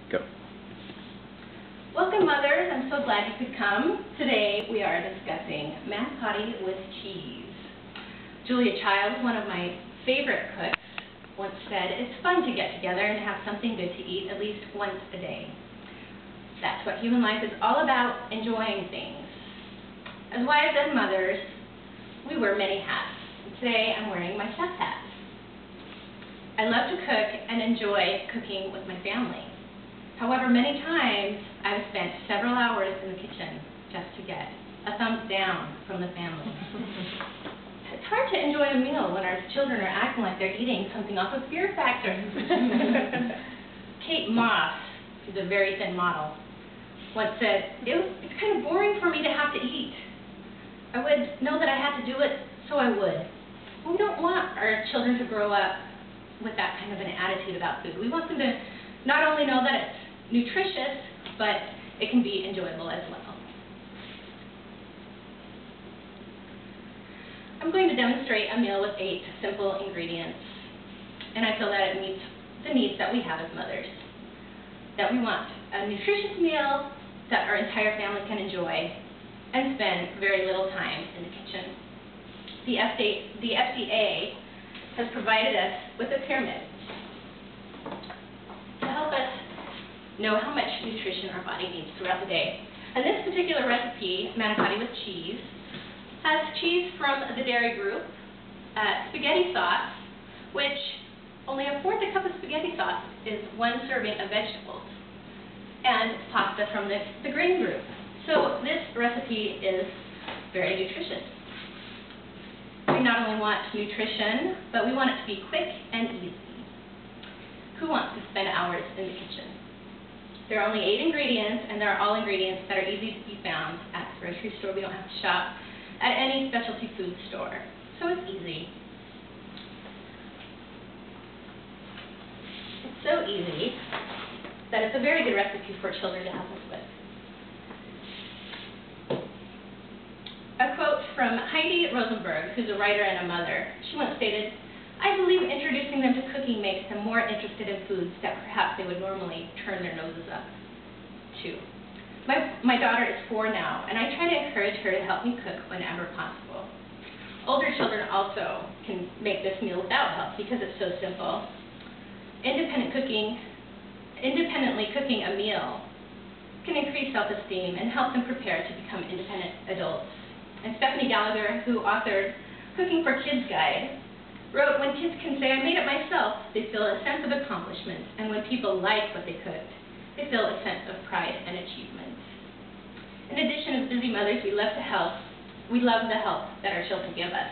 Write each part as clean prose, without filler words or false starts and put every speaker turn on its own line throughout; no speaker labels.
Go.
Welcome, mothers. I'm so glad you could come. Today we are discussing manicotti with cheese. Julia Childs, one of my favorite cooks, once said, "It's fun to get together and have something good to eat at least once a day." That's what human life is all about, enjoying things. As wives and mothers, we wear many hats. Today I'm wearing my chef hat. I love to cook and enjoy cooking with my family. However, many times I've spent several hours in the kitchen just to get a thumbs down from the family. It's hard to enjoy a meal when our children are acting like they're eating something off of Fear Factor. Kate Moss, who's a very thin model, once said, "It's kind of boring for me to have to eat. I would know that I had to do it, so I would." We don't want our children to grow up with that kind of an attitude about food. We want them to not only know that it's nutritious, but it can be enjoyable as well. I'm going to demonstrate a meal with 8 simple ingredients, and I feel that it meets the needs that we have as mothers. That we want a nutritious meal that our entire family can enjoy and spend very little time in the kitchen. The FDA has provided us with a pyramid to help us know how much nutrition our body needs throughout the day. And this particular recipe, manicotti with cheese, has cheese from the dairy group, spaghetti sauce, which only a fourth a cup of spaghetti sauce is 1 serving of vegetables, and pasta from the grain group. So this recipe is very nutritious. We not only want nutrition, but we want it to be quick and easy. Who wants to spend hours in the kitchen? There are only 8 ingredients, and they're all ingredients that are easy to be found at the grocery store. We don't have to shop at any specialty food store, so it's easy. It's so easy that it's a very good recipe for children to help us with. A quote from Heidi Rosenberg, who's a writer and a mother. She once stated, "I believe introducing them to cooking makes them more interested in foods that perhaps they would normally turn their noses up to." My daughter is 4 now, and I try to encourage her to help me cook whenever possible. Older children also can make this meal without help because it's so simple. Independently cooking a meal can increase self-esteem and help them prepare to become independent adults. And Stephanie Gallagher, who authored Cooking for Kids Guide, wrote, "When kids can say, 'I made it myself,' they feel a sense of accomplishment, and when people like what they cooked, they feel a sense of pride and achievement." In addition, as busy mothers, we love the help that our children give us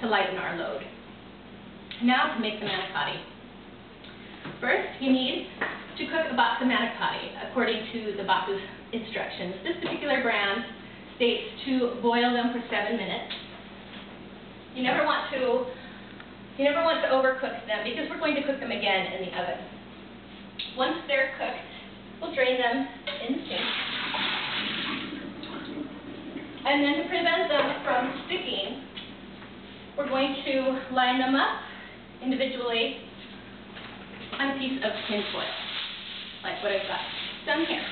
to lighten our load. Now to make the manicotti. First, you need to cook a box of manicotti according to the box's instructions. This particular brand states to boil them for 7 minutes. You never want to overcook them because we're going to cook them again in the oven. Once they're cooked, we'll drain them in the sink. And then to prevent them from sticking, we're going to line them up individually on a piece of tin foil, like what I've got done here.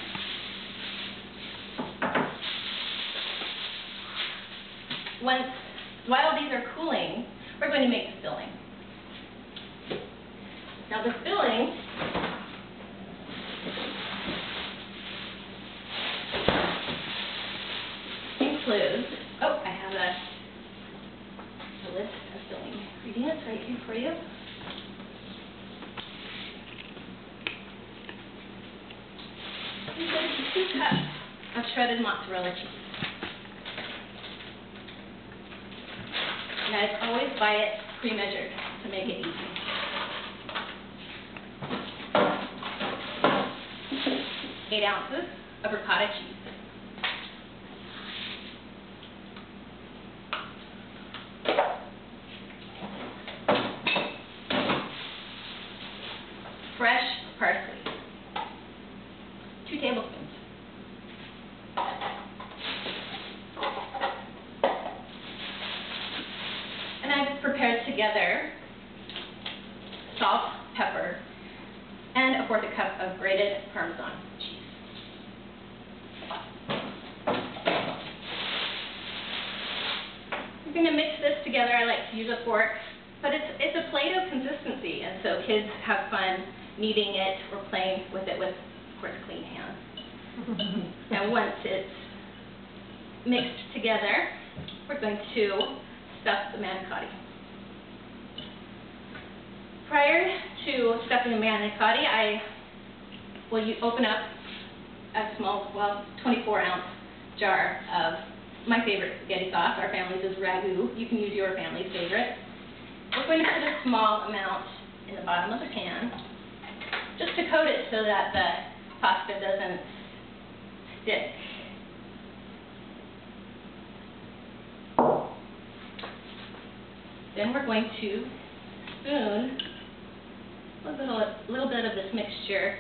While these are cooling, we're going to make the filling. Now the filling includes, I have a list of filling ingredients right here for you. Includes 2 cups of shredded mozzarella cheese. And as always, buy it pre-measured to make it easy. 8 ounces of ricotta cheese. Fresh parsley. 2 tablespoons. And I've prepared together salt, pepper, and a 1/4 cup of of grated Parmesan cheese. We're going to mix this together. I like to use a fork, but it's a Play-Doh consistency, and so kids have fun kneading it or playing with it with, of course, clean hands. And once it's mixed together, we're going to stuff the manicotti. Prior to stuffing the manicotti, I will open up a small, 24-ounce jar of my favorite spaghetti sauce. Our family's is ragu. You can use your family's favorite. We're going to put a small amount in the bottom of the pan, just to coat it so that the pasta doesn't stick. Then we're going to spoon a little bit of this mixture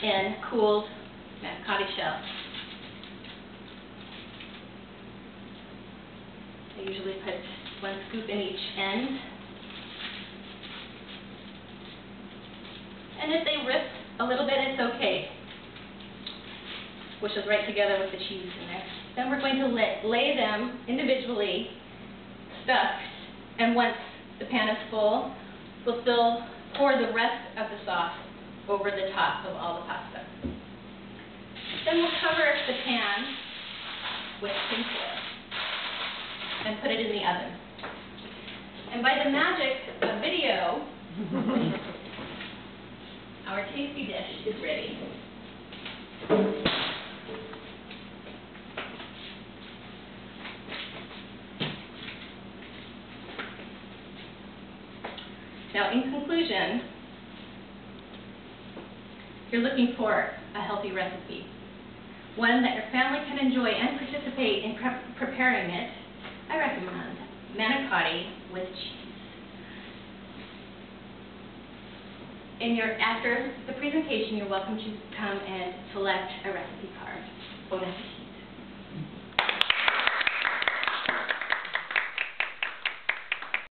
in cooled manicotti shell. I usually put 1 scoop in each end. And if they rip a little bit, it's okay. Squish it right together with the cheese in there. Then we're going to lay them individually, stuffed, and once the pan is full, we'll pour the rest of the sauce over the top of all the pasta. Then we'll cover the pan with tin foil and put it in the oven. And by the magic of video, our tasty dish is ready. Now, in conclusion, you're looking for a healthy recipe, one that your family can enjoy and participate in preparing it. I recommend manicotti with cheese. After the presentation, you're welcome to come and select a recipe card. Bon appetit.